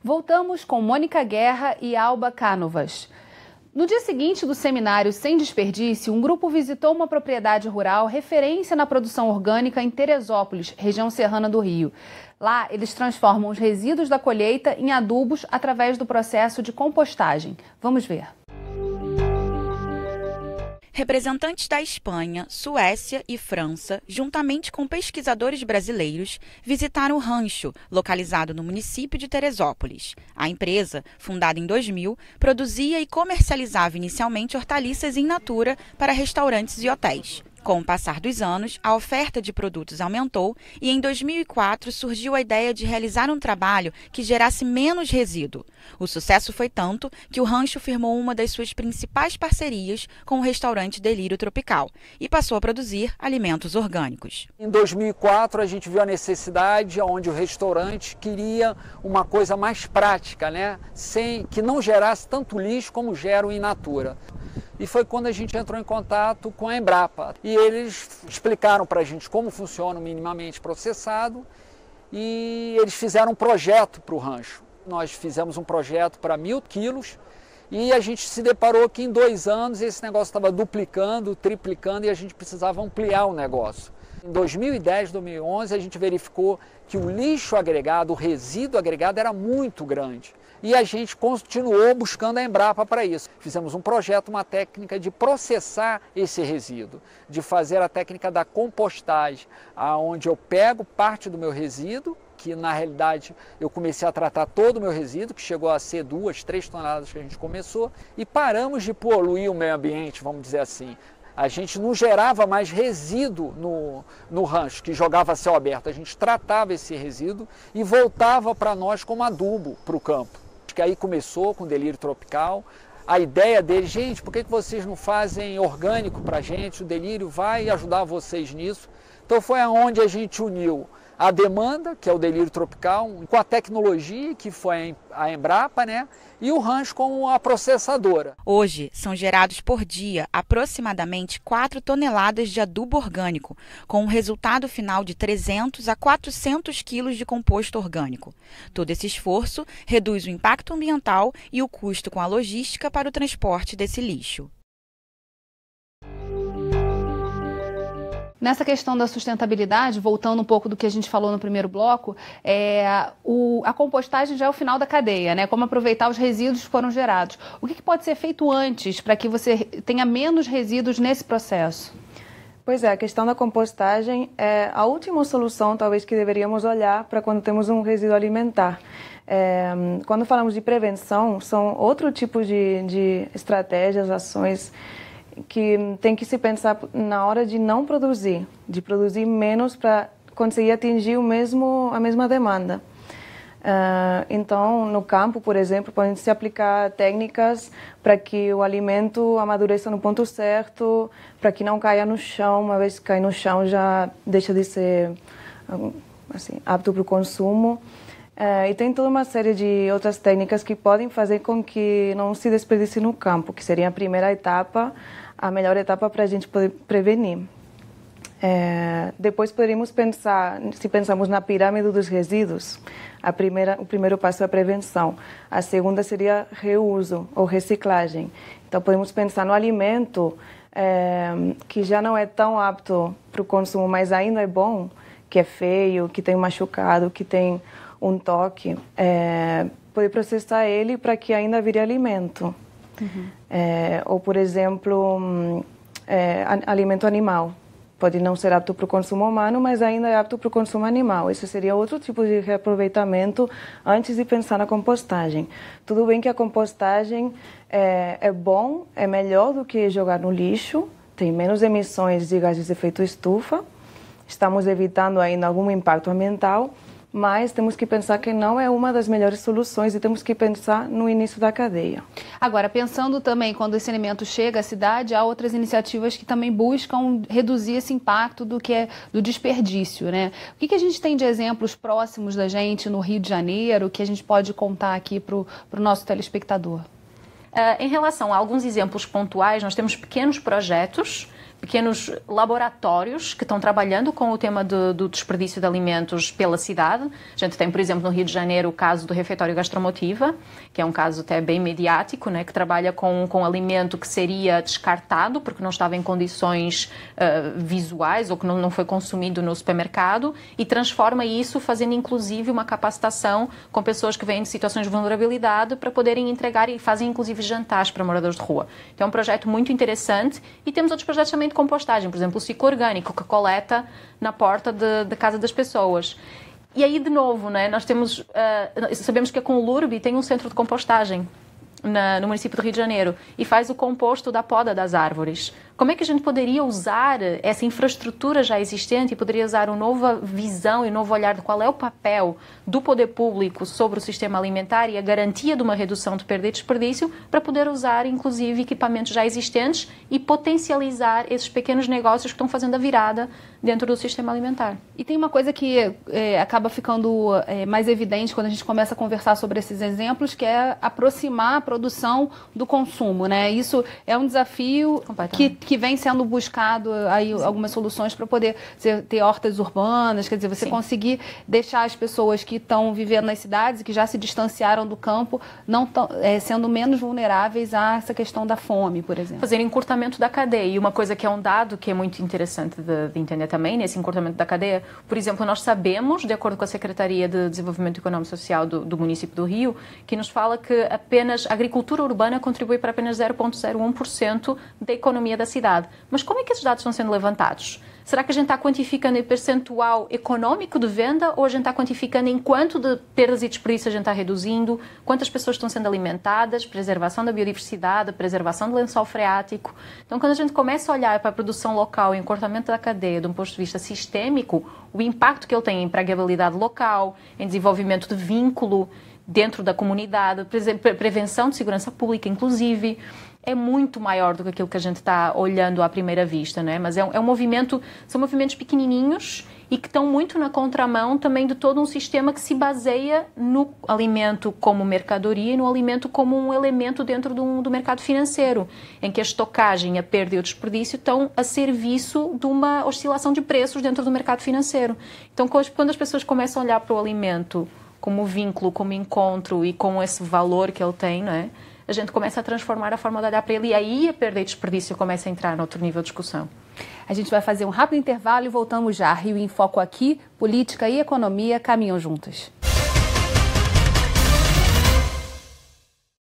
Voltamos com Mônica Guerra e Alba Cánovas. No dia seguinte do seminário Sem Desperdício, um grupo visitou uma propriedade rural referência na produção orgânica em Teresópolis, região serrana do Rio. Lá, eles transformam os resíduos da colheita em adubos através do processo de compostagem. Vamos ver. Representantes da Espanha, Suécia e França, juntamente com pesquisadores brasileiros, visitaram o rancho, localizado no município de Teresópolis. A empresa, fundada em 2000, produzia e comercializava inicialmente hortaliças in natura para restaurantes e hotéis. Com o passar dos anos, a oferta de produtos aumentou e em 2004 surgiu a ideia de realizar um trabalho que gerasse menos resíduo. O sucesso foi tanto que o rancho firmou uma das suas principais parcerias com o restaurante Delírio Tropical e passou a produzir alimentos orgânicos. Em 2004 a gente viu a necessidade onde o restaurante queria uma coisa mais prática, né? Que não gerasse tanto lixo como gera o in natura. E foi quando a gente entrou em contato com a Embrapa. E eles explicaram para a gente como funciona o minimamente processado e eles fizeram um projeto para o rancho. Nós fizemos um projeto para 1.000 quilos e a gente se deparou que em 2 anos esse negócio estava duplicando, triplicando e a gente precisava ampliar o negócio. Em 2010, 2011, a gente verificou que o lixo agregado, o resíduo agregado era muito grande. E a gente continuou buscando a Embrapa para isso. Fizemos um projeto, uma técnica de processar esse resíduo, de fazer a técnica da compostagem, onde eu pego parte do meu resíduo, que na realidade eu comecei a tratar todo o meu resíduo, que chegou a ser 2, 3 toneladas que a gente começou, e paramos de poluir o meio ambiente, vamos dizer assim. A gente não gerava mais resíduo no rancho, que jogava a céu aberto. A gente tratava esse resíduo e voltava para nós como adubo para o campo. Que aí começou com o Delírio Tropical. A ideia deles, gente, por que vocês não fazem orgânico para a gente? O Delírio vai ajudar vocês nisso. Então foi aonde a gente uniu a demanda, que é o Delírio Tropical, com a tecnologia, que foi a Embrapa, né? E o rancho como a processadora. Hoje, são gerados por dia aproximadamente 4 toneladas de adubo orgânico, com um resultado final de 300 a 400 quilos de composto orgânico. Todo esse esforço reduz o impacto ambiental e o custo com a logística para o transporte desse lixo. Nessa questão da sustentabilidade, voltando um pouco do que a gente falou no primeiro bloco, a compostagem já é o final da cadeia, né? Como aproveitar os resíduos que foram gerados. O que pode ser feito antes para que você tenha menos resíduos nesse processo? Pois é, a questão da compostagem é a última solução, talvez, que deveríamos olhar para quando temos um resíduo alimentar. Quando falamos de prevenção, são outro tipo de estratégias, ações que tem que se pensar na hora de não produzir, de produzir menos para conseguir atingir a mesma demanda. Então, no campo, por exemplo, podem se aplicar técnicas para que o alimento amadureça no ponto certo, para que não caia no chão. Uma vez que cai no chão, já deixa de ser assim, apto para o consumo. E tem toda uma série de outras técnicas que podem fazer com que não se desperdice no campo, que seria a primeira etapa, a melhor etapa para a gente poder prevenir. Depois poderíamos pensar, se pensamos na pirâmide dos resíduos, o primeiro passo é a prevenção, a segunda seria reuso ou reciclagem. Então podemos pensar no alimento que já não é tão apto para o consumo, mas ainda é bom, que é feio, que tem um machucado, que tem um toque, poder processar ele para que ainda vire alimento. Uhum. Ou, por exemplo, alimento animal. Pode não ser apto para o consumo humano, mas ainda é apto para o consumo animal. Esse seria outro tipo de reaproveitamento antes de pensar na compostagem. Tudo bem que a compostagem é bom, é melhor do que jogar no lixo, tem menos emissões de gases de efeito estufa, estamos evitando ainda algum impacto ambiental, mas temos que pensar que não é uma das melhores soluções e temos que pensar no início da cadeia. Agora, pensando também quando esse alimento chega à cidade, há outras iniciativas que também buscam reduzir esse impacto do desperdício, né? O que a gente tem de exemplos próximos da gente no Rio de Janeiro que a gente pode contar aqui para o nosso telespectador? Em relação a alguns exemplos pontuais, nós temos pequenos projetos pequenos laboratórios que estão trabalhando com o tema do desperdício de alimentos pela cidade. A gente tem, por exemplo, no Rio de Janeiro, o caso do Refeitório Gastromotiva, que é um caso até bem mediático, né, que trabalha com alimento que seria descartado porque não estava em condições visuais ou que não foi consumido no supermercado, e transforma isso fazendo inclusive uma capacitação com pessoas que vêm de situações de vulnerabilidade para poderem entregar, e fazem inclusive jantares para moradores de rua. Então é um projeto muito interessante, e temos outros projetos também de compostagem, por exemplo o ciclo orgânico, que coleta na porta da casa das pessoas. E aí, de novo, né, nós temos, sabemos que a Conlurb tem um centro de compostagem no município do Rio de Janeiro e faz o composto da poda das árvores. Como é que a gente poderia usar essa infraestrutura já existente e poderia usar uma nova visão e um novo olhar de qual é o papel do poder público sobre o sistema alimentar e a garantia de uma redução de perda e desperdício para poder usar, inclusive, equipamentos já existentes e potencializar esses pequenos negócios que estão fazendo a virada dentro do sistema alimentar. E tem uma coisa que acaba ficando mais evidente quando a gente começa a conversar sobre esses exemplos, que é aproximar a produção do consumo, né? Isso é um desafio que vem sendo buscado aí algumas soluções para poder ter hortas urbanas, quer dizer, você conseguir deixar as pessoas que estão vivendo nas cidades e que já se distanciaram do campo sendo menos vulneráveis a essa questão da fome, por exemplo. Fazer encurtamento da cadeia. E uma coisa que é um dado que é muito interessante de entender também, nesse encurtamento da cadeia, por exemplo, nós sabemos, de acordo com a Secretaria de Desenvolvimento Econômico e Social do município do Rio, que nos fala que apenas a agricultura urbana contribui para apenas 0,01% da economia da cidade. Mas como é que esses dados estão sendo levantados? Será que a gente está quantificando em percentual econômico de venda, ou a gente está quantificando em quanto de perdas e desperdício a gente está reduzindo, quantas pessoas estão sendo alimentadas, preservação da biodiversidade, preservação do lençol freático? Então, quando a gente começa a olhar para a produção local e o encurtamento da cadeia de um ponto de vista sistêmico, o impacto que ele tem em empregabilidade local, em desenvolvimento de vínculo dentro da comunidade, prevenção de segurança pública, inclusive, é muito maior do que aquilo que a gente está olhando à primeira vista, não é? Mas é um movimento, são movimentos pequenininhos e que estão muito na contramão também de todo um sistema que se baseia no alimento como mercadoria e no alimento como um elemento dentro do mercado financeiro, em que a estocagem, a perda e o desperdício estão a serviço de uma oscilação de preços dentro do mercado financeiro. Então, quando as pessoas começam a olhar para o alimento como vínculo, como encontro e com esse valor que ele tem, não é? A gente começa a transformar a forma de olhar para ele, e aí a perda e desperdício começa a entrar no outro nível de discussão. A gente vai fazer um rápido intervalo e voltamos já. Rio em Foco aqui, política e economia caminham juntas.